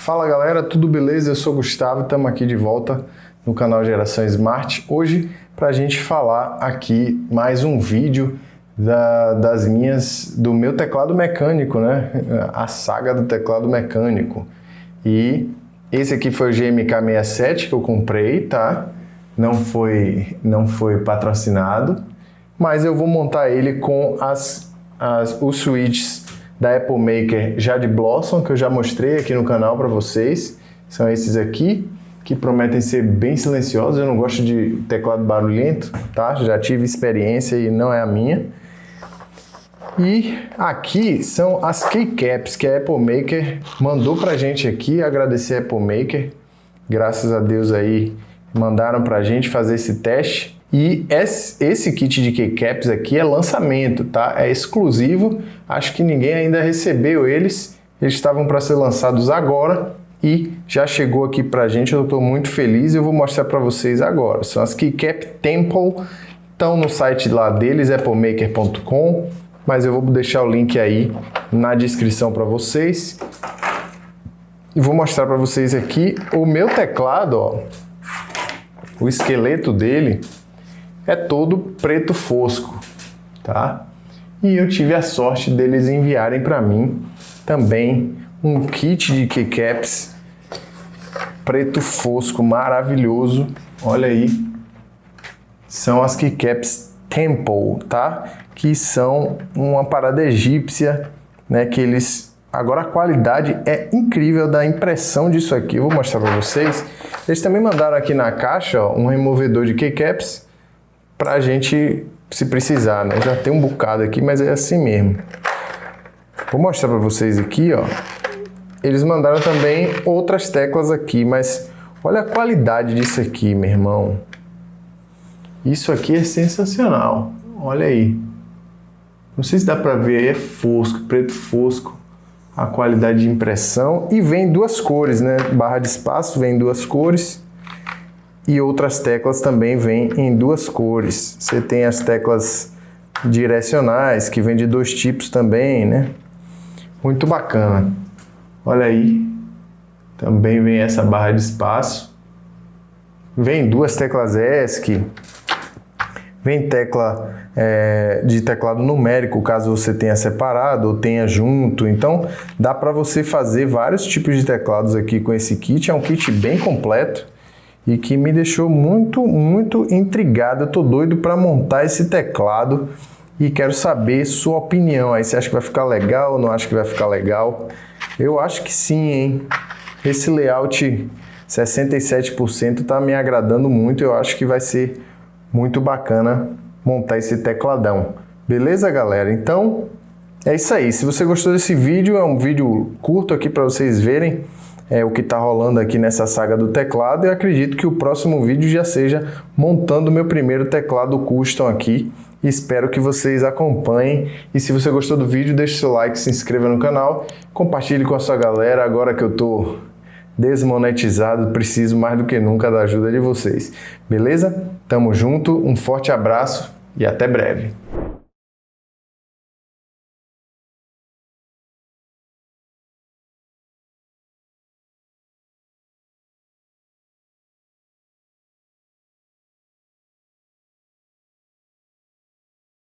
Fala galera, tudo beleza? Eu sou o Gustavo e estamos aqui de volta no canal Geração Smart. Hoje para a gente falar aqui mais um vídeo do meu teclado mecânico, né? A saga do teclado mecânico. E esse aqui foi o GMK67 que eu comprei, tá? Não foi patrocinado, mas eu vou montar ele com os switches da Apple Maker já de Blossom, que eu já mostrei aqui no canal para vocês. São esses aqui, que prometem ser bem silenciosos. Eu não gosto de teclado barulhento, tá? Já tive experiência e não é a minha. E aqui são as keycaps que a Apple Maker mandou pra gente aqui. Agradecer a Apple Maker. Graças a Deus aí mandaram pra gente fazer esse teste. E esse kit de keycaps aqui é lançamento, tá? É exclusivo, acho que ninguém ainda recebeu eles. Eles estavam para ser lançados agora e já chegou aqui pra gente. Eu estou muito feliz e eu vou mostrar para vocês agora. São as Keycap Temple, estão no site lá deles, applemaker.com, mas eu vou deixar o link aí na descrição para vocês. E vou mostrar para vocês aqui o meu teclado, ó. O esqueleto dele é todo preto fosco, tá? E eu tive a sorte deles enviarem para mim também um kit de keycaps preto fosco maravilhoso. Olha aí, são as keycaps Temple, tá? Que são uma parada egípcia, né? Que eles... Agora a qualidade é incrível da impressão disso aqui. Eu vou mostrar para vocês. Eles também mandaram aqui na caixa, ó, um removedor de keycaps pra gente, se precisar, né? Já tem um bocado aqui, mas é assim mesmo. Vou mostrar para vocês aqui, ó. Eles mandaram também outras teclas aqui, mas olha a qualidade disso aqui, meu irmão. Isso aqui é sensacional. Olha aí. Não sei se dá para ver, é fosco, preto fosco. A qualidade de impressão. E vem duas cores, né? Barra de espaço vem em duas cores. E outras teclas também vêm em duas cores. Você tem as teclas direcionais, que vem de dois tipos também, né? Muito bacana. Olha aí. Também vem essa barra de espaço. Vem duas teclas ESC. Vem tecla de teclado numérico, caso você tenha separado ou tenha junto. Então, dá para você fazer vários tipos de teclados aqui com esse kit. É um kit bem completo e que me deixou muito intrigado. Eu tô doido para montar esse teclado e quero saber sua opinião. Aí você acha que vai ficar legal ou não acha que vai ficar legal? Eu acho que sim, hein? Esse layout 67% tá me agradando muito. Eu acho que vai ser muito bacana montar esse tecladão. Beleza, galera? Então, é isso aí. Se você gostou desse vídeo, é um vídeo curto aqui para vocês verem o que está rolando aqui nessa saga do teclado. Eu acredito que o próximo vídeo já seja montando o meu primeiro teclado custom aqui. Espero que vocês acompanhem. E se você gostou do vídeo, deixe seu like, se inscreva no canal, compartilhe com a sua galera. Agora que eu tô desmonetizado, preciso mais do que nunca da ajuda de vocês. Beleza? Tamo junto, um forte abraço e até breve.